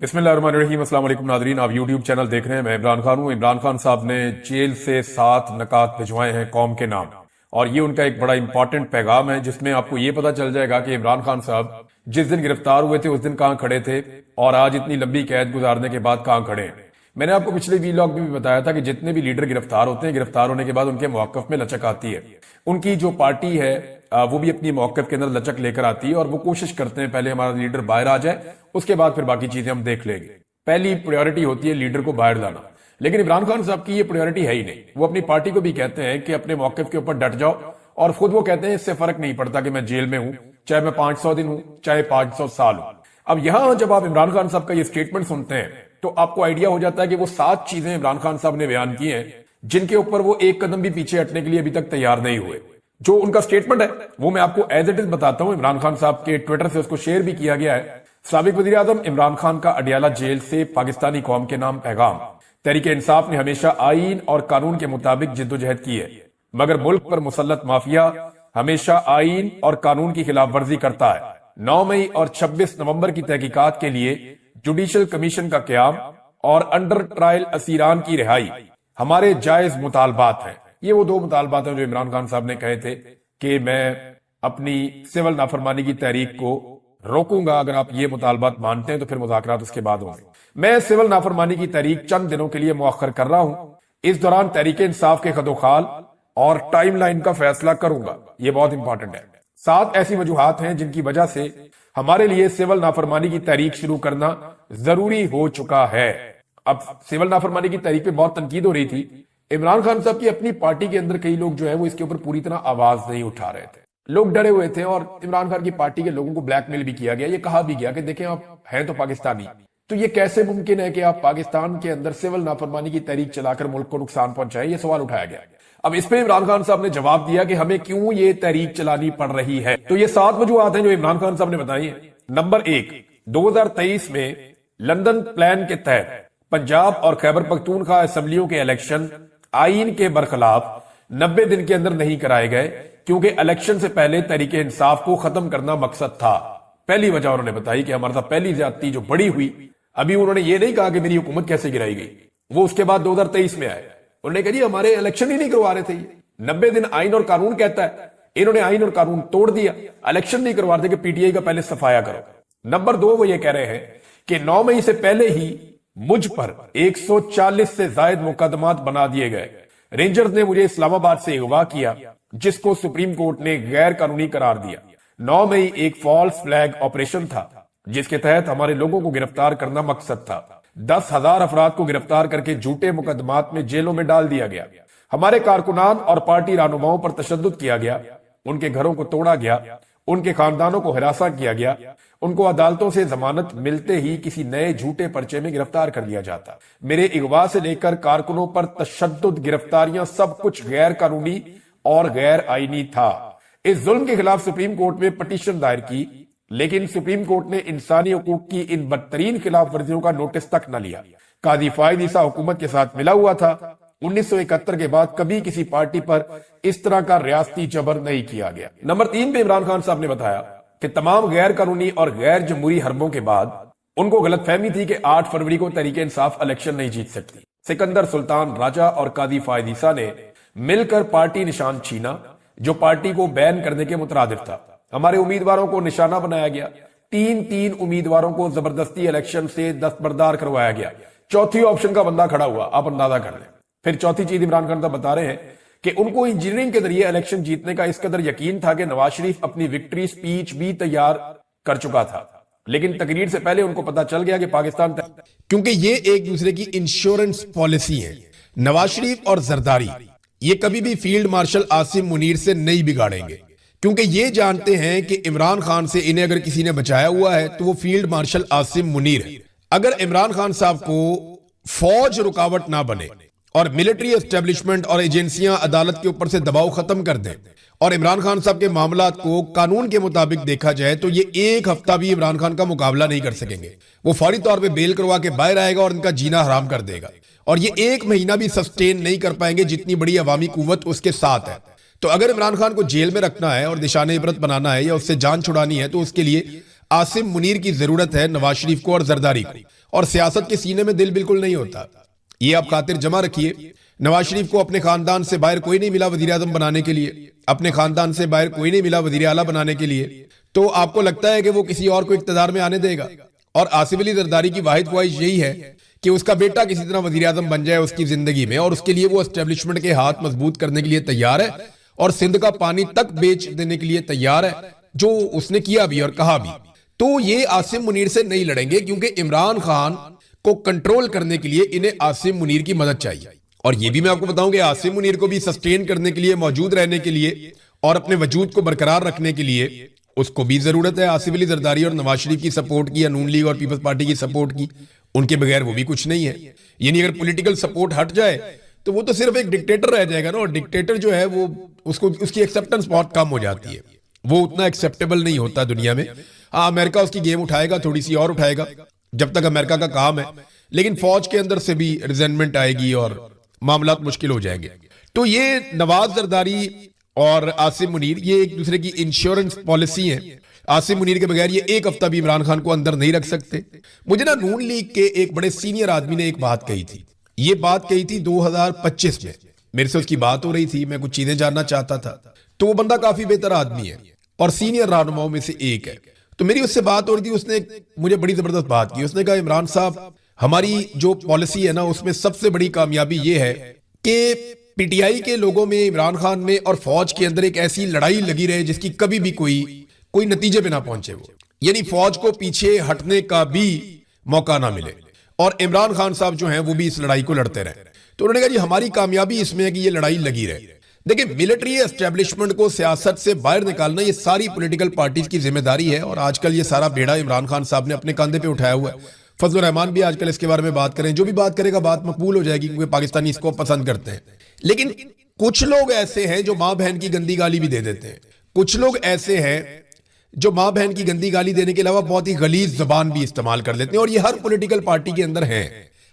بسم اللہ الرحمن الرحیم۔ السلام علیکم ناظرین، آپ یوٹیوب چینل دیکھ رہے ہیں، میں عمران خان ہوں۔ عمران خان صاحب نے جیل سے 7 نکات بھجوائے ہیں قوم کے نام، اور یہ ان کا ایک بڑا امپورٹنٹ پیغام ہے جس میں آپ کو یہ پتا چل جائے گا کہ عمران خان صاحب جس دن گرفتار ہوئے تھے اس دن کہاں کھڑے تھے اور آج اتنی لمبی قید گزارنے کے بعد کہاں کھڑے ہیں۔ میں نے آپ کو پچھلے ویلاگ میں بھی بتایا تھا کہ جتنے بھی لیڈر گرفتار ہوتے ہیں، گرفتار ہونے کے بعد ان کے موقف میں لچک آتی ہے۔ ان کی جو پارٹی ہے وہ بھی اپنی موقف کے اندر لچک لے کر آتی ہے، اور وہ کوشش کرتے ہیں پہلے ہمارا لیڈر باہر آ جائے، اس کے بعد پھر باقی چیزیں ہم دیکھ لیں گے۔ پہلی پریورٹی ہوتی ہے لیڈر کو باہر لانا، لیکن عمران خان صاحب کی یہ پریورٹی ہے ہی نہیں۔ وہ اپنی پارٹی کو بھی کہتے ہیں کہ اپنے موقف کے اوپر ڈٹ جاؤ، اور خود وہ کہتے ہیں اس سے فرق نہیں پڑتا کہ میں جیل میں ہوں، چاہے میں 500 دن ہوں چاہے 500 سال ہوں۔ اب یہاں جب آپ عمران خان صاحب کا یہ سٹیٹمنٹ سنتے ہیں تو آپ کو آئیڈیا ہو جاتا ہے کہ وہ 7 چیزیں عمران خان صاحب نے بیان کی ہیں جن کے اوپر وہ ایک قدم بھی پیچھے ہٹنے کے لیے ابھی تک تیار نہیں ہوئے۔ جو ان کا سٹیٹمنٹ ہے وہ میں آپ کو ایز اٹ از بتاتا ہوں۔ عمران خان صاحب کے ٹویٹر سے اس کو شیئر بھی کیا گیا ہے۔ سابق وزیر اعظم عمران خان کا اڈیالہ جیل سے پاکستانی قوم کے نام پیغام۔ تحریک انصاف نے ہمیشہ آئین اور قانون کے مطابق جدوجہد کی ہے، مگر ملک پر مسلط مافیا ہمیشہ آئین اور قانون کی خلاف ورزی کرتا ہے۔ 9 مئی اور 26 نومبر کی تحقیقات کے لیے جوڈیشل کمیشن کا قیام اور انڈر ٹرائل اسیران کی رہائی ہمارے جائز مطالبات ہیں۔ یہ وہ 2 مطالبات ہیں جو عمران خان صاحب نے کہے تھے کہ میں اپنی سول نافرمانی کی تحریک کو روکوں گا، اگر آپ یہ مطالبات مانتے ہیں تو پھر مذاکرات اس کے بعد ہوں گے۔ میں سول نافرمانی کی تحریک چند دنوں کے لیے مؤخر کر رہا ہوں، اس دوران تحریک انصاف کے خد و خال اور ٹائم لائن کا فیصلہ کروں گا۔ یہ بہت امپورٹنٹ ہے۔ 7 ایسی وجوہات ہیں جن کی وجہ سے ہمارے لیے سول نافرمانی کی تحریک شروع کرنا ضروری ہو چکا ہے۔ اب سول نافرمانی کی تحریک پہ بہت تنقید ہو رہی تھی۔ عمران خان صاحب کی اپنی پارٹی کے اندر کئی لوگ جو ہیں وہ اس کے اوپر پوری طرح آواز نہیں اٹھا رہے تھے، لوگ ڈرے ہوئے تھے، اور عمران خان کی پارٹی کے لوگوں کو بلیک میل بھی کیا گیا۔ یہ کہا بھی گیا کہ دیکھیں آپ ہیں تو پاکستانی، تو یہ کیسے ممکن ہے کہ آپ پاکستان کے اندر سول نافرمانی کی تحریک چلا کر ملک کو نقصان پہنچائیں؟ یہ سوال اٹھایا گیا۔ اب اس پہ عمران خان صاحب نے جواب دیا کہ ہمیں کیوں یہ تحریک چلانی پڑ رہی ہے۔ تو یہ 7 وجوہات ہیں جو عمران خان صاحب نے بتائی ہیں۔ نمبر 1، 2023 میں لندن پلان کے تحت پنجاب اور خیبر پختونخوا اسمبلیوں کے الیکشن آئین کے برخلاف 90 دن کے اندر نہیں کرائے گئے، کیونکہ الیکشن سے پہلے تحریک انصاف کو ختم کرنا مقصد تھا۔ پہلی وجہ انہوں نے بتائی کہ ہمارے ساتھ پہلی زیادتی جو بڑی ہوئی، ابھی انہوں نے یہ نہیں کہا کہ میری حکومت کیسے گرائی گئی، وہ اس کے بعد 2023 میں آئے، انہوں نے کہا جی ہمارے الیکشن ہی نہیں کروا رہے تھے۔ 90 دن آئین اور قانون کہتا ہے، انہوں نے آئین اور قانون توڑ دیا، الیکشن نہیں کروا رہے تھے کہ پی ٹی آئی کا پہلے صفایا کرو۔ نمبر 2، وہ یہ کہہ رہے ہیں کہ 9 مئی سے پہلے ہی مجھ پر 140 سے زائد مقدمات بنا دیے گئے۔ رینجرز نے مجھے اسلام آباد سے اغوا کیا، جس کو سپریم کورٹ نے غیر قانونی قرار دیا۔ 9 مئی ایک فالس فلیگ آپریشن تھا جس کے تحت ہمارے لوگوں کو گرفتار کرنا مقصد تھا۔ 10,000 افراد کو گرفتار کر کے جھوٹے مقدمات میں جیلوں میں ڈال دیا گیا۔ ہمارے کارکنان اور پارٹی رہنماؤں پر تشدد کیا گیا، ان کے گھروں کو توڑا گیا، ان کے خاندانوں کو ہراساں کیا گیا، ان کو عدالتوں سے ضمانت ملتے ہی کسی نئے جھوٹے پرچے میں گرفتار کر لیا جاتا۔ میرے اغوا سے لے کر کارکنوں پر تشدد، گرفتاریاں، سب کچھ غیر قانونی اور غیر آئینی تھا۔ اس ظلم کے خلاف سپریم کورٹ میں پٹیشن دائر کی، لیکن سپریم کورٹ نے انسانی حقوق کی ان بدترین خلاف ورزیوں کا نوٹس تک نہ لیا۔ قاضی فائد عیسیٰ حکومت کے ساتھ ملا ہوا تھا۔ 1971 کے بعد کبھی کسی پارٹی پر اس طرح کا ریاستی جبر نہیں کیا گیا۔ نمبر 3 پہ عمران خان صاحب نے بتایا کہ تمام غیر قانونی اور غیر جمہوری حربوں کے بعد ان کو غلط فہمی تھی کہ 8 فروری کو تحریک انصاف الیکشن نہیں جیت سکتی۔ سکندر سلطان راجہ اور قاضی فائد عیسیٰ نے مل کر پارٹی نشان چھینا جو پارٹی کو بین کرنے کے مترادف تھا۔ ہمارے امیدواروں کو نشانہ بنایا گیا، 3 امیدواروں کو زبردستی الیکشن سے دستبردار کروایا گیا۔ چوتھی آپشن کا بندہ کھڑا ہوا، آپ اندازہ کر لیں۔ پھر چوتھی چیز عمران خان صاحب بتا رہے ہیں کہ ان کو انجینئرنگ کے ذریعے الیکشن جیتنے کا اس قدر یقین تھا کہ نواز شریف اپنی وکٹری سپیچ بھی تیار کر چکا تھا، لیکن تقریر سے پہلے ان کو پتا چل گیا کہ پاکستان کیونکہ یہ ایک دوسرے کی انشورنس پالیسی ہے۔ نواز شریف اور زرداری یہ کبھی بھی فیلڈ مارشل عاصم منیر سے نہیں بگاڑیں گے، کیونکہ یہ جانتے ہیں کہ عمران خان سے انہیں اگر کسی نے بچایا ہوا ہے تو وہ فیلڈ مارشل عاصم منیر ہے۔ اگر عمران خان صاحب کو فوج رکاوٹ نہ بنے اور ملٹری اسٹیبلشمنٹ اور ایجنسیاں عدالت کے اوپر سے دباؤ ختم کر دیں اور عمران خان صاحب کے معاملات کو قانون کے مطابق دیکھا جائے تو یہ 1 ہفتہ بھی عمران خان کا مقابلہ نہیں کر سکیں گے۔ وہ فوری طور پہ بیل کروا کے باہر آئے گا اور ان کا جینا حرام کر دے گا، اور یہ 1 مہینہ بھی سسٹین نہیں کر پائیں گے جتنی بڑی عوامی قوت اس کے ساتھ ہے۔ تو اگر عمران خان کو جیل میں رکھنا ہے اور نشان عبرت بنانا ہے یا اس سے جان چھڑانی ہے تو اس کے لیے आसिम मुनीर की जरूरत है नवाज शरीफ को और जरदारी को, और सियासत के सीने में दिल बिल्कुल नहीं होता। ये आप खातिर जमा रखिए, नवाज शरीफ को अपने खानदान से बाहर कोई नहीं मिला वजीर आजम बनाने के लिए, अपने खानदान से बाहर कोई नहीं मिला वजीर आला बनाने के लिए, तो आपको लगता है कि वो किसी और को इख्तियार में आने देगा? और आसिफ अली जरदारी की वाहिद ख्वाहिश यही है कि उसका बेटा किसी तरह वजीर आजम बन जाए उसकी जिंदगी में, और उसके लिए वो एस्टेब्लिशमेंट के हाथ मजबूत करने के लिए तैयार है और सिंध का पानी तक बेच देने के लिए तैयार है, जो उसने किया भी और कहा भी। तो ये आसिम मुनीर से नहीं लड़ेंगे, क्योंकि इमरान खान को कंट्रोल करने के लिए इन्हें आसिम मुनीर की मदद चाहिए। और ये भी मैं आपको बताऊं कि आसिम मुनीर को भी सस्टेन करने के लिए, मौजूद रहने के लिए और अपने वजूद को बरकरार रखने के लिए उसको भी जरूरत है आसिफ अली जरदारी और नवाज शरीफ की सपोर्ट की, या नून लीग और पीपल्स पार्टी की सपोर्ट की। उनके बगैर वो भी कुछ नहीं है। यानी अगर पॉलिटिकल सपोर्ट हट जाए तो वो तो सिर्फ एक डिक्टेटर रह जाएगा ना, और डिक्टेटर जो है वो उसको उसकी एक्सेप्टेंस बहुत कम हो जाती है, वो उतना एक्सेप्टेबल नहीं होता दुनिया में। हाँ, अमेरिका उसकी गेम उठाएगा, थोड़ी सी और उठाएगा जब तक अमेरिका का काम है, लेकिन फौज के अंदर से भी रिजेंटमेंट आएगी और मामला मुश्किल हो जाएंगे। तो ये नवाज जरदारी और आसिम मुनीर ये एक दूसरे की इंश्योरेंस पॉलिसी है। आसिम मुनीर के बगैर ये एक हफ्ता भी इमरान खान को अंदर नहीं रख सकते। मुझे ना नून लीग के एक बड़े सीनियर आदमी ने एक बात कही थी, ये बात कही थी 2025 में, मेरे से उसकी बात हो रही थी, मैं कुछ चीजें जानना चाहता था। तो वो बंदा काफी बेहतर आदमी है और सीनियर रहनुमाओं में से एक है। तो मेरी उससे बात हो रही थी, उसने मुझे बड़ी जबरदस्त बात की। उसने कहा, इमरान साहब, हमारी जो पॉलिसी है ना उसमें सबसे बड़ी कामयाबी ये है कि पीटीआई के लोगों में, इमरान खान में और फौज के अंदर एक ऐसी लड़ाई लगी रहे जिसकी कभी भी कोई नतीजे पे ना पहुंचे वो, यानी फौज को पीछे हटने का भी मौका ना मिले, और इमरान खान साहब जो हैं वो भी इस लड़ाई को लड़ते रहे। तो उन्होंने कहा जी हमारी कामयाबी इसमें है कि ये लड़ाई लगी रहे। देखिए, मिलिट्री एस्टेब्लिशमेंट को सियासत से बाहर निकालना ये सारी पॉलिटिकल पार्टीज की जिम्मेदारी है, और आजकल ये सारा बेड़ा इमरान खान साहब ने अपने कंधे पे उठाया हुआ है। फजल रहमान भी आजकल इसके बारे में बात करें, जो भी बात करेगा बात मकबूल हो जाएगी, क्योंकि पाकिस्तानी इसको पसंद करते हैं। लेकिन कुछ लोग ऐसे हैं जो मां बहन की गंदी गाली भी दे देते हैं, कुछ लोग ऐसे हैं जो मां बहन की गंदी गाली देने के अलावा बहुत ही गलीज जबान भी इस्तेमाल कर लेते हैं, और ये हर पॉलिटिकल पार्टी के अंदर है।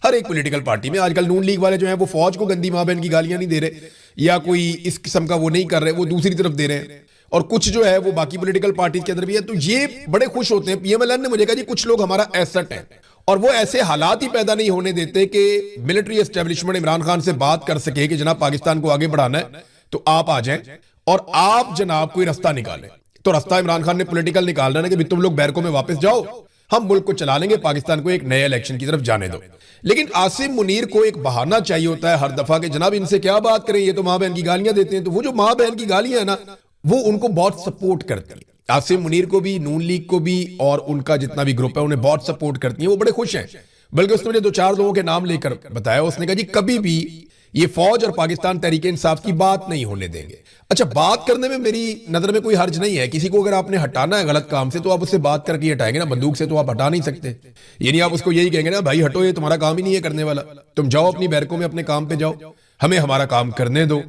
हर एक पॉलिटिकल पार्टी में आजकल नून लीग वाले जो हैं वो फौज को गंदी मां बहन की गालियां नहीं दे रहे, या कोई इस किस्म का वो नहीं कर रहे, वो दूसरी तरफ दे रहे हैं, और कुछ जो है वो बाकी पॉलिटिकल पार्टीज के अंदर भी है। तो ये बड़े खुश होते हैं। पीएमएलएन ने मुझे कहा जी कुछ लोग हमारा एसेट है, और वो ऐसे हालात ही पैदा नहीं होने देते कि मिलिट्री एस्टेब्लिशमेंट इमरान खान से बात कर सके कि जनाब पाकिस्तान को आगे बढ़ाना है तो आप आ जाएं और आप जनाब कोई रास्ता निकालें। तो रास्ता इमरान खान ने पॉलिटिकल निकालना है कि तुम लोग बैरकों में वापस जाओ, हम मुल्क को चला लेंगे, पाकिस्तान को एक नए इलेक्शन की तरफ जाने दो। लेकिन आसिम मुनीर को एक बहाना चाहिए होता है हर दफा कि जनाब इनसे क्या बात करें, ये तो मां बहन की गालियां देते हैं। तो वो जो मां बहन की गालियां है ना, वो उनको बहुत सपोर्ट करती है। आसिम मुनीर को भी, नून लीग को भी, और उनका जितना भी ग्रुप है उन्हें बहुत सपोर्ट करती है, वो बड़े खुश हैं। बल्कि उसने मुझे 2-4 लोगों के नाम लेकर बताया, उसने कहा जी कभी भी ये फौज और पाकिस्तान तहरीक इंसाफ की बात नहीं होने देंगे। अच्छा, बात करने में मेरी नजर में कोई हर्ज नहीं है। किसी को अगर आपने हटाना है गलत काम से तो आप उससे बात करके हटाएंगे ना, बंदूक से तो आप हटा नहीं सकते। यानी आप उसको यही कहेंगे ना, भाई हटो, ये तुम्हारा काम ही नहीं है करने वाला, तुम जाओ अपनी बैरकों में अपने काम पे जाओ, हमें हमारा काम करने दो,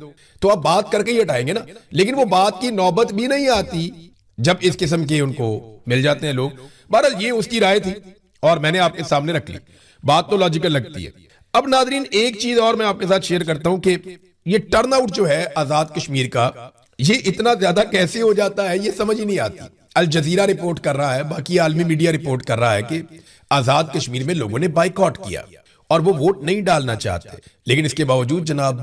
तो आप बात करके ही हटाएंगे ना। लेकिन वो बात की नौबत भी नहीं आती जब इस किस्म के उनको मिल जाते हैं लोग। बहरहाल ये उसकी राय थी और मैंने आपके सामने रख ली, बात तो लॉजिकल लगती है। अब नादरीन एक चीज और मैं आपके साथ शेयर करता हूं कि ये टर्नआउट जो है आजाद कश्मीर का, ये इतना ज्यादा कैसे हो जाता है ये समझ ही नहीं आती। अल जजीरा रिपोर्ट कर रहा है, बाकी आलमी मीडिया रिपोर्ट कर रहा है कि आजाद कश्मीर में लोगों ने बाइकआउट किया और वो वोट नहीं डालना चाहते, लेकिन इसके बावजूद जनाब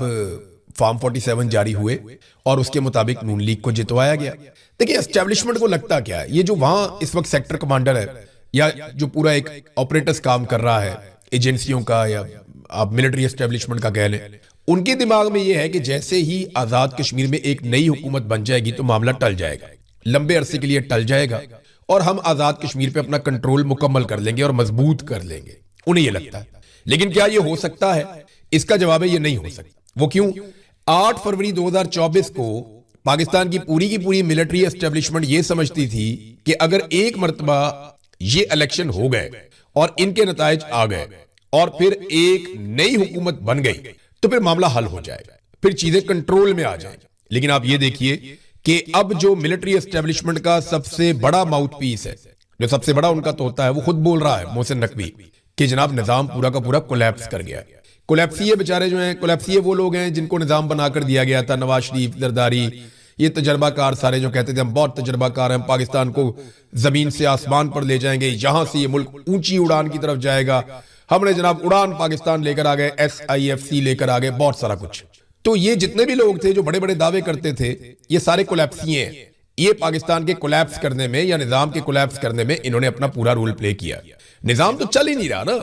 फॉर्म 47 जारी हुए और उसके मुताबिक नून लीग को जितवाया गया। देखिए, एस्टेब्लिशमेंट को लगता क्या है, ये जो वहां इस वक्त सेक्टर कमांडर है या जो पूरा एक ऑपरेटर्स काम कर रहा है एजेंसियों का, या आप मिलिट्री एस्टेब्लिशमेंट का कह लें, उनके दिमाग में यह है कि जैसे ही आजाद कश्मीर में एक नई हुकूमत बन जाएगी तो मामला टल जाएगा, लंबे अरसे के लिए टल जाएगा और हम आजाद कश्मीर पे अपना कंट्रोल मुकम्मल कर लेंगे और मजबूत कर लेंगे, उन्हें यह लगता है। लेकिन क्या यह हो सकता है? इसका जवाब है ये नहीं हो सकता। वो क्यों? 8 फरवरी 2024 को पाकिस्तान की पूरी मिलिट्री एस्टेब्लिशमेंट ये समझती थी कि अगर एक मर्तबा ये इलेक्शन हो गए और इनके नताइज आ गए और फिर एक नई हुकूमत बन गई तो फिर मामला हल हो जाएगा, फिर चीजें कंट्रोल में आ जाएंगी। लेकिन आप ये देखिए कि अब जो मिलिट्री एस्टेब्लिशमेंट का सबसे बड़ा माउथ पीस है, जो सबसे बड़ा उनका तोता है, वो खुद बोल रहा है, मोहसिन नकवी, कि जनाब निजाम पूरा का पूरा कोलैप्स कर गया। कोलैप्सिए बेचारे जो हैं, कोलैप्सिए वो लोग हैं जिनको निजाम बनाकर दिया गया था, नवाज शरीफ, जरदारी, ये तजर्बा कार सारे जो कहते थे हम बहुत तजर्बा कार हैं, हम पाकिस्तान को जमीन से आसमान पर ले जाएंगे, यहां से ये मुल्क ऊंची उड़ान की तरफ जाएगा, हमने जनाब उड़ान पाकिस्तान लेकर आ गए, SIFC लेकर आ गए, बहुत सारा कुछ। तो ये जितने भी लोग थे जो बड़े बड़े दावे करते थे, ये सारे कोलैप्सिए हैं। ये पाकिस्तान के कोलैप्स करने में या निजाम के कोलैप्स करने में इन्होंने अपना पूरा रोल प्ले किया। निजाम तो चल ही नहीं रहा ना,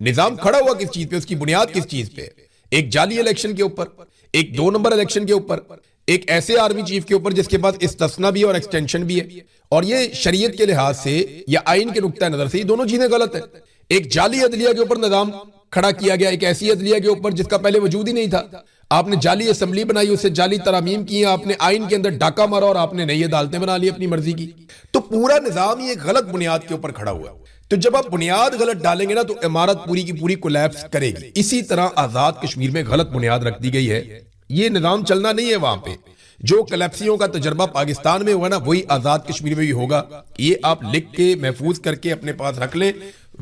निजाम खड़ा हुआ किस चीज पे, उसकी बुनियाद किस चीज पे? एक जाली इलेक्शन के ऊपर, एक 2 नंबर इलेक्शन के ऊपर, एक ऐसे आर्मी चीफ के ऊपर जिसके पास इस्तिस्ना भी है और एक्सटेंशन भी है। और ये शरीयत के लिहाज से या आइन के नुक्ता नजर से ये दोनों चीजें गलत है। एक जाली अदलिया के ऊपर निजाम खड़ा किया गया, एक ऐसी अदलिया के ऊपर जिसका पहले वजूद ही नहीं था। आपने जाली असेंबली बनाई, उससे जाली तरामीम की, आपने आइन के अंदर डाका मारा और आपने नई अदालतें बना ली अपनी मर्जी की। तो पूरा निजाम ये गलत बुनियाद के ऊपर खड़ा हुआ। तो जब आप बुनियाद गलत डालेंगे ना तो इमारत पूरी की पूरी कोलैप्स करेगी। इसी तरह आजाद कश्मीर में गलत बुनियाद रख दी गई है। ये निजाम चलना नहीं है वहां पे। जो कोलैप्सियों का तजर्बा पाकिस्तान में हुआ ना वही आजाद कश्मीर में भी होगा। ये आप लिख के महफूज करके अपने पास रख लें,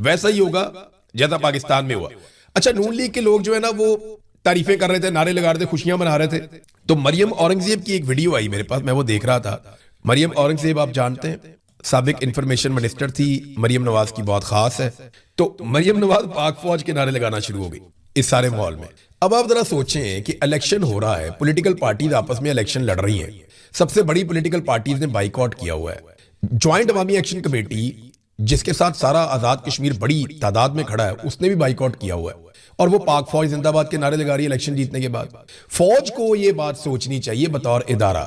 वैसा ही होगा जैसा पाकिस्तान में हुआ। अच्छा, नून लीग के लोग जो है ना वो तारीफें कर रहे थे, नारे लगा रहे थे, खुशियां मना रहे थे। तो मरियम औरंगजेब की एक वीडियो आई मेरे पास, मैं वो देख रहा था। मरियम औरंगजेब आप जानते हैं, साबिक इंफॉर्मेशन मिनिस्टर थी, मरियम नवाज की बहुत खास है। तो मरियम नवाज पाक फौज के नारे लगाना शुरू हो गई इस सारे माहौल में। अब आप जरा सोचें कि इलेक्शन हो रहा है, पॉलिटिकल पार्टीज आपस में इलेक्शन लड़ रही हैं, सबसे बड़ी पॉलिटिकल पार्टीज ने बाइकआउट किया हुआ है। ज्वाइंट अवामी एक्शन कमेटी जिसके साथ सारा आजाद कश्मीर बड़ी तादाद में खड़ा है, उसने भी बाइकआउट किया हुआ है और वो पाक फौज जिंदाबाद के नारे लगा रही है इलेक्शन जीतने के बाद। फौज को ये बात सोचनी चाहिए बतौर इदारा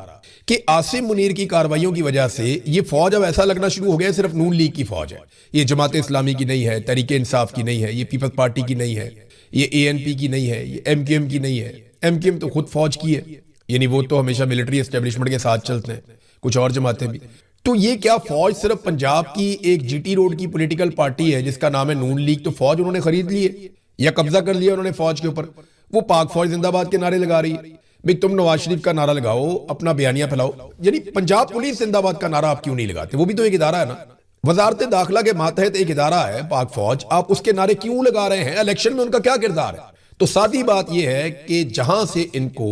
कि आसिम मुनीर की कार्रवाइयों की वजह से ये फौज अब ऐसा लगना शुरू हो गया सिर्फ नून लीग की फौज है। ये जमात इस्लामी की नहीं है, तहरीक इंसाफ की नहीं है, ये पीपल्स पार्टी की नहीं है, ये ANP की नहीं है, ये MQM की नहीं है। MQM तो खुद फौज की है, यानी वो तो हमेशा मिलिट्री एस्टेब्लिशमेंट के साथ चलते हैं, कुछ और जमातें भी। तो ये क्या फौज सिर्फ पंजाब की एक GT रोड की पॉलिटिकल पार्टी है जिसका नाम है नून लीग? तो फौज उन्होंने खरीद ली है या कब्जा कर लिया उन्होंने फौज के ऊपर। वो पाक फौज जिंदाबाद के नारे लगा रही है। भाई तुम नवाज शरीफ का नारा लगाओ, अपना बयानिया फैलाओ, यानी पंजाब पुलिस जिंदाबाद का नारा आप क्यों नहीं लगाते? वो भी तो एक इदारा है ना, वजारत दाखिला के मातहत एक इदारा है पाक फौज, आप उसके नारे क्यों लगा रहे हैं? इलेक्शन में उनका क्या किरदार है? तो सादी बात यह है कि जहां से इनको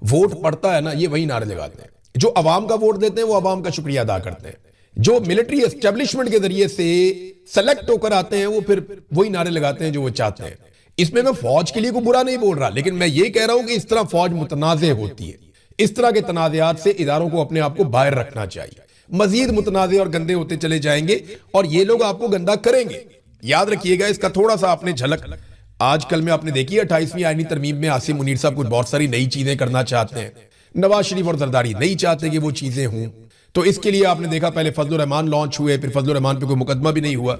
वोट पड़ता है ना, ये वही नारे लगाते हैं। जो अवाम का वोट देते हैं वो अवाम का शुक्रिया अदा करते हैं। जो मिलिट्री एस्टेब्लिशमेंट के जरिए से सेलेक्ट होकर आते हैं वो फिर वही नारे लगाते हैं जो वो चाहते हैं। इसमें मैं फौज के लिए कोई बुरा नहीं बोल रहा, लेकिन मैं ये कह रहा हूं कि इस तरह फौज मुतनाज़े होती है। इस तरह के तनाज़ात से इदारों को अपने आप को बाहर रखना चाहिए। मजीद मुतनाज़े और गंदे होते चले जाएंगे और ये लोग आपको गंदा करेंगे। याद रखिएगा, इसका थोड़ा सा आपने झलक आजकल में आपने देखी। 28वीं आईनी तरमीम में आसिम मुनीर साहब कुछ बहुत सारी नई चीजें करना चाहते हैं, नवाज शरीफ और जरदारी नहीं चाहते कि वो चीजें हों। तो इसके लिए आपने देखा पहले फजलुर रहमान लॉन्च हुए, फिर फजलुर रहमान पे कोई मुकदमा भी नहीं हुआ,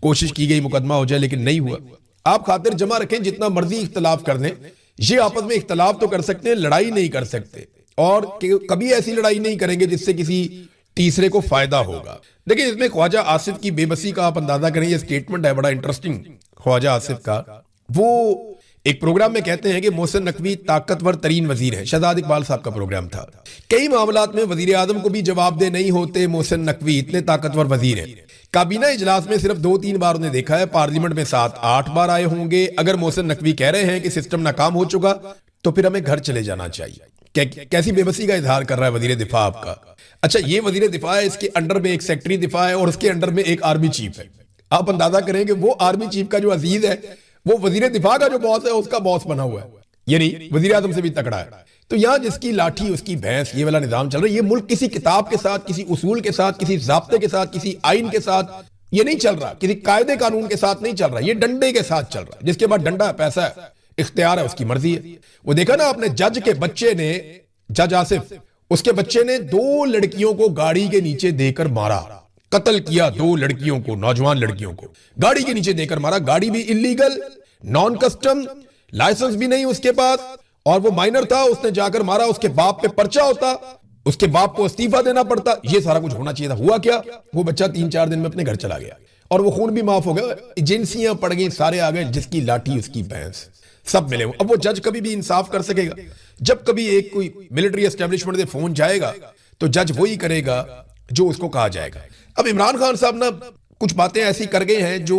कोशिश की गई मुकदमा हो जाए लेकिन नहीं हुआ। आप खातिर जमा रखें, जितना मर्जी इख्तलाफ कर लें, ये आपस में इख्तलाफ तो कर सकते हैं, लड़ाई नहीं कर सकते। और कभी ऐसी लड़ाई नहीं करेंगे जिससे किसी तीसरे को फायदा होगा। देखिए, इसमें ख्वाजा आसिफ की बेबसी का आप अंदाजा करें। ये स्टेटमेंट है बड़ा इंटरेस्टिंग ख्वाजा आसिफ का। वो एक प्रोग्राम में कहते हैं कि मोहसिन नकवी ताकतवर तरीन वजीर है। शहजाद इकबाल साहब का प्रोग्राम था। कई मामलात में वजीर आजम को भी जवाबदेह नहीं होते मोहसिन नकवी, इतने ताकतवर वजीर हैं। काबीना इजलास में सिर्फ 2-3 बार उन्हें देखा है, पार्लियामेंट में 7-8 बार आए होंगे। अगर मोहसिन नकवी कह रहे हैं कि सिस्टम नाकाम हो चुका तो फिर हमें घर चले जाना चाहिए। कैसी बेबसी का इजहार कर रहा है वजीर दिफा आपका। अच्छा, ये वजीर दिफा है, इसके अंडर में एक सेक्रेटरी दिफा है और उसके अंडर में एक आर्मी चीफ है। आप अंदाजा करें कि वो आर्मी चीफ का जो अजीज है वो वजीर दिफा का जो बॉस है उसका बॉस बना हुआ है, यानी वजीर आजम से भी तकड़ा है। तो यहां जिसकी लाठी उसकी भैंस, ये वाला निजाम चल रहा है। ये मुल्क किसी किताब के साथ, किसी उसूल के साथ, किसी ज़ाब्ते के साथ, किसी आइन के साथ ये नहीं चल रहा, किसी कायदे कानून के साथ नहीं चल रहा, ये डंडे के साथ चल रहा है। जिसके पास डंडा है, पैसा है, इख्तियार है, उसकी मर्जी है। वो देखा ना आपने, जज के बच्चे ने, जज आसिफ, उसके बच्चे ने 2 लड़कियों को गाड़ी के नीचे देकर मारा, कत्ल किया 2 लड़कियों को, नौजवान लड़कियों को गाड़ी के नीचे देकर मारा। गाड़ी भी इलीगल, नॉन कस्टम, लाइसेंस भी नहीं उसके पास, और वो माइनर था, उसने जाकर मारा। उसके बाप पे पर्चा होता, उसके बाप को इस्तीफा देना पड़ता, ये सारा कुछ होना चाहिए था। हुआ क्या? वो बच्चा 3-4 दिन में अपने घर चला गया और वो खून भी माफ हो गया, एजेंसियां पड़ गई, सारे आ गए, जिसकी लाठी उसकी भैंस, सब मिले। अब वो जज कभी भी इंसाफ कर सकेगा? जब कभी एक कोई मिलिट्री एस्टेब्लिशमेंट से फोन जाएगा तो जज वही करेगा जो उसको कहा जाएगा। अब इमरान खान साहब ना कुछ बातें ऐसी कर गए हैं जो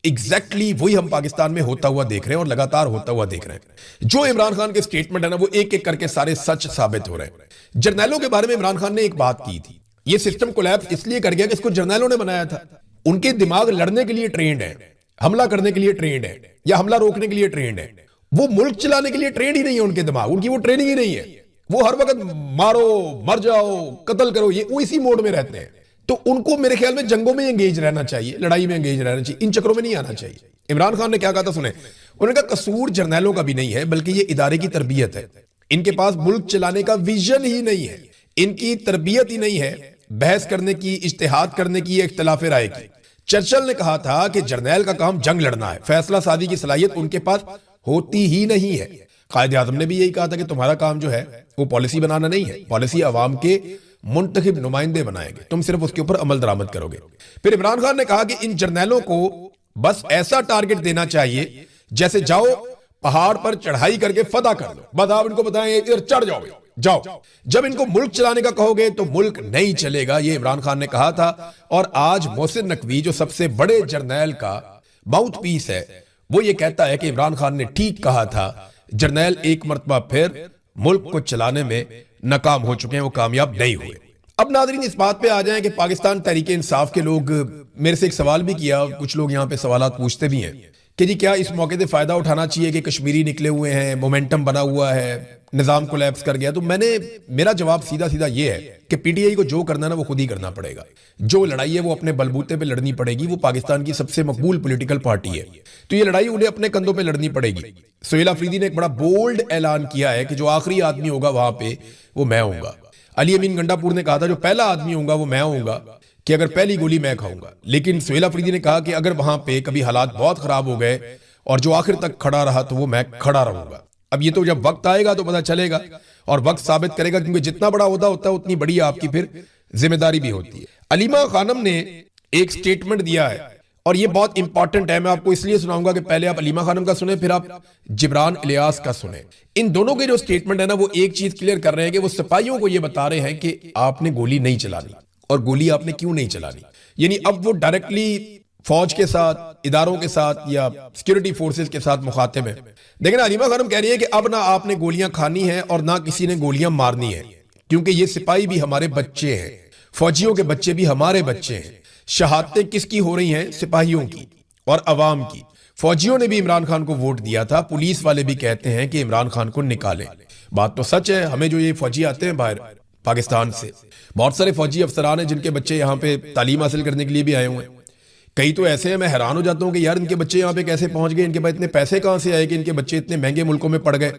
एग्जैक्टली वही हम पाकिस्तान में होता हुआ देख रहे हैं और लगातार होता हुआ देख रहे हैं। जो इमरान खान के स्टेटमेंट है ना, वो एक एक करके सारे सच साबित हो रहे हैं। जर्नैलों के बारे में इमरान खान ने एक बात की थी, ये सिस्टम कोलैप्स इसलिए कर गया कि इसको जर्नैलों ने बनाया था। उनके दिमाग लड़ने के लिए ट्रेंड है, हमला करने के लिए ट्रेंड है, या हमला रोकने के लिए ट्रेंड है। वो मुल्क चलाने के लिए ट्रेंड ही नहीं है उनके दिमाग, उनकी वो ट्रेनिंग ही नहीं है। वो हर वक्त मारो, मर जाओ, कत्ल करो, ये वो इसी मोड में रहते हैं। तो उनको मेरे ख्याल में जंगों में एंगेज रहना चाहिए, लड़ाई में एंगेज रहना चाहिए, इन चक्रों में नहीं आना चाहिए। इमरान खान ने क्या कहा था सुने, उन्होंने कहा कसूर जर्नैलों का भी नहीं है बल्कि ये इदारे की तरबियत है। इनके पास मुल्क चलाने का विजन ही नहीं है, इनकी तरबियत ही नहीं है बहस करने की, इज्तिहाद करने की, इख्तिलाफ राय की। चर्चिल ने कहा था कि जर्नैल का काम जंग लड़ना है, फैसला सादी की सलाहियत उनके पास होती ही नहीं है। कायदे आज़म ने भी यही कहा था कि तुम्हारा काम जो है वो पॉलिसी बनाना नहीं है, पॉलिसी अवाम के मुंतखब नुमाइंदे बनाएंगे, तुम सिर्फ उसके ऊपर अमल दरामद करोगे। फिर इमरान खान ने कहा कि इन जर्नैलों को बस ऐसा टारगेट देना चाहिए जैसे जाओ पहाड़ पर चढ़ाई करके फतह कर लो, बस आप इनको बताएं इधर चढ़ जाओगे, जाओ। जब इनको मुल्क चलाने का कहोगे तो मुल्क नहीं चलेगा, ये इमरान खान ने कहा था। और आज मोहसिन नकवी जो सबसे बड़े जर्नैल का माउथ पीस है, वो ये कहता है कि इमरान खान ने ठीक कहा था, जर्नैल एक मरतबा फिर मुल्क को चलाने में नाकाम हो चुके हैं, वो कामयाब नहीं हुए। अब नाज़रीन इस बात पे आ जाएं कि पाकिस्तान तहरीक इंसाफ के लोग, मेरे से एक सवाल भी किया, कुछ लोग यहाँ पे सवालात पूछते भी हैं कि जी क्या इस मौके से फायदा उठाना चाहिए कि कश्मीरी निकले हुए हैं, मोमेंटम बना हुआ है, निजाम कोलैप्स कर गया। तो मेरा जवाब सीधा सीधा ये है कि पीटीआई को जो करना ना वो खुद ही करना पड़ेगा। जो लड़ाई है वो अपने बलबूते पे लड़नी पड़ेगी, वो पाकिस्तान की सबसे मकबूल पॉलिटिकल पार्टी है, तो ये लड़ाई उन्हें अपने कंधों पे लड़नी पड़ेगी। सुहेल अफरीदी ने एक बड़ा बोल्ड ऐलान किया है कि जो आखिरी आदमी होगा वहां पे वो मैं होऊंगा। अली अमीन गंडापुर ने कहा था जो पहला आदमी होगा वो मैं होऊंगा, कि अगर पहली गोली मैं खाऊंगा। लेकिन सुहेल अफरीदी ने कहा कि अगर वहां पे कभी हालात बहुत खराब हो गए और जो आखिर तक खड़ा रहा तो वो मैं खड़ा रहूंगा। अब ये तो जब वक्त आएगा तो पता चलेगा और वक्त साबित करेगा, क्योंकि जितना बड़ा ओहदा होता है उतनी बड़ी आपकी फिर जिम्मेदारी भी होती है। अलीमा खानम ने एक स्टेटमेंट दिया है और ये बहुत इंपॉर्टेंट है, मैं आपको इसलिए सुनाऊंगा कि पहले आप अलीमा खानम का सुने, फिर आप जिब्रान इलियास का सुने। इन दोनों के जो स्टेटमेंट है ना, वो एक चीज क्लियर कर रहे हैं कि वो सिपाहियों को ये बता रहे हैं कि आपने गोली नहीं चलानी, और गोली आपने क्यों नहीं चलानी। यानी अब वो डायरेक्टली फौज के साथ, इदारों के साथ या सिक्योरिटी फोर्सेस के साथ मुखातिब है। लेकिन अलीमा खानम कह रही है कि अब ना आपने गोलियां खानी है और ना किसी ने गोलियां मारनी है, क्योंकि ये सिपाही भी हमारे बच्चे हैं, फौजियों के बच्चे भी हमारे बच्चे हैं। शहादतें किसकी हो रही हैं? सिपाहियों की और अवाम की। फौजियों ने भी इमरान खान को वोट दिया था, पुलिस वाले भी कहते हैं कि इमरान खान को निकालें। बात तो सच है, हमें जो ये फौजी आते हैं बाहर पाकिस्तान से, बहुत सारे फौजी अफसरान हैं जिनके बच्चे यहाँ पे तालीम हासिल करने के लिए भी आए हुए हैं। कई तो ऐसे हैं, मैं हैरान हो जाता हूँ कि यार इनके बच्चे यहाँ पे कैसे पहुंच गए, इनके पास इतने पैसे कहाँ से आए कि इनके बच्चे इतने महंगे मुल्कों में पड़ गए।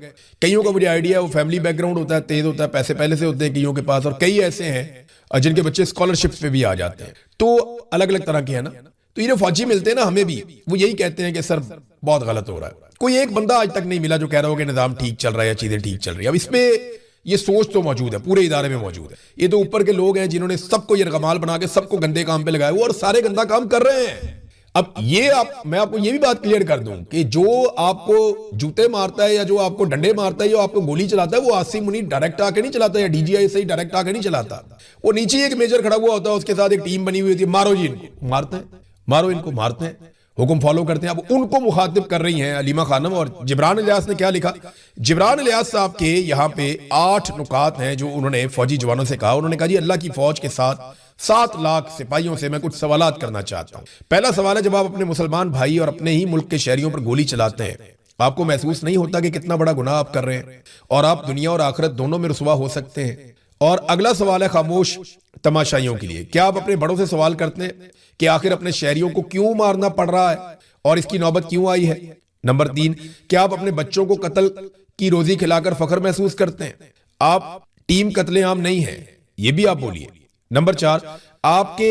कईयों का मुझे आइडिया है, वो फैमिली बैकग्राउंड होता है, तेज होता है, पैसे पहले से होते हैं कईयों के पास, और कई ऐसे हैं जिनके बच्चे स्कॉलरशिप पे भी आ जाते हैं। तो अलग अलग तरह के हैं ना। तो ये जो फौजी मिलते हैं ना हमें भी, वो यही कहते हैं कि सर बहुत गलत हो रहा है। कोई एक बंदा आज तक नहीं मिला जो कह रहा हो कि निजाम ठीक चल रहा है या चीजें ठीक चल रही है। अब इसमें ये सोच तो मौजूद है, पूरे इदारे में मौजूद है। ये तो ऊपर के लोग हैं जिन्होंने सबको यरगमाल बना के सबको गंदे काम पे लगाया हुआ, और सारे गंदा काम कर रहे हैं। अब ये मैं आपको ये भी बात क्लियर कर दूं कि जो आपको जूते मारता है या जो आपको डंडे मारता है या आपको गोली चलाता है, वो आसिम मुनीर डायरेक्ट आके नहीं चलाता, या डीजीआई से ही डायरेक्ट आके नहीं चलाता। वो नीचे एक मेजर खड़ा हुआ होता है, उसके साथ एक टीम बनी हुई होती है, मारो जी इनको, मारते हैं, मारो इनको, मारते हैं, हुक्म फॉलो करते हैं। अब उनको मुखातिब कर रही हैं अलीमा खानम। और जिब्रान इलियास ने क्या लिखा, जिब्रान इलियास साहब के यहाँ पे 8 नुकात हैं जो उन्होंने फौजी जवानों से कहा। उन्होंने कहा जी अल्लाह की फौज के साथ 7 लाख सिपाहियों से मैं कुछ सवालात करना चाहता हूं। पहला सवाल है, जब आप अपने मुसलमान भाई और अपने ही मुल्क के शहरियों पर गोली चलाते हैं, आपको महसूस नहीं होता कि कितना बड़ा गुनाह आप कर रहे हैं और आप दुनिया और आखिरत दोनों में रुसवा हो सकते हैं? और अगला सवाल है खामोश तमाशाइयों के लिए, क्या आप अपने बड़ों से सवाल करते हैं कि आखिर अपने शहरियों को क्यों मारना पड़ रहा है और इसकी नौबत क्यों आई है? नंबर 3, क्या आप अपने बच्चों को कत्ल की रोजी खिलाकर फख्र महसूस करते हैं? आप टीम कत्लेआम नहीं है, ये भी आप बोलिए। नंबर 4, आपके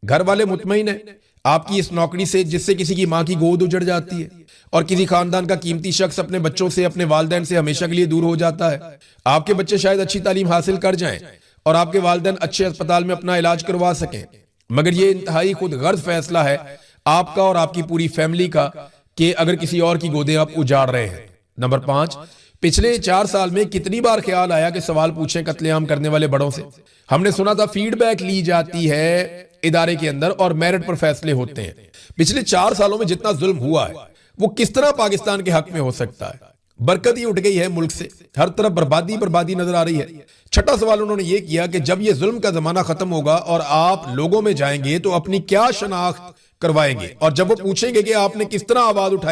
घर वाले मुतमईन हैं आपकी इस नौकरी से जिससे किसी की मां की गोद उजड़ जाती है और किसी खानदान का कीमती शख्स अपने बच्चों से, अपने वालिदैन से हमेशा के लिए दूर हो जाता है? आपके बच्चे शायद अच्छी तालीम हासिल कर जाएं और आपके वालिदैन अच्छे अस्पताल में अपना इलाज करवा सकें, मगर ये इंतहाई खुद गर्ज फैसला है आपका और आपकी पूरी फैमिली का कि अगर किसी और की गोदें आप उजाड़ रहे हैं। नंबर 5, पिछले 4 साल में कितनी बार ख्याल आया कि सवाल पूछें कत्लेआम करने वाले बड़ों से? हमने सुना था फीडबैक ली जाती है ادارے کے اندر اور میرٹ پر فیصلے ہوتے ہیں. پچھلے 4 سالوں میں جتنا ظلم ہوا ہے وہ کس طرح پاکستان کے حق میں ہو سکتا ہے؟ برکت ہی اٹھ گئی ہے ملک سے, ہر طرف بربادی بربادی نظر آ رہی ہے. چھٹا سوال انہوں نے یہ کیا کہ جب یہ ظلم کا زمانہ ختم ہوگا اور آپ لوگوں میں جائیں گے تو اپنی کیا شناخت کروائیں گے, اور جب وہ پوچھیں گے کہ آپ نے کس طرح آواز اٹھائی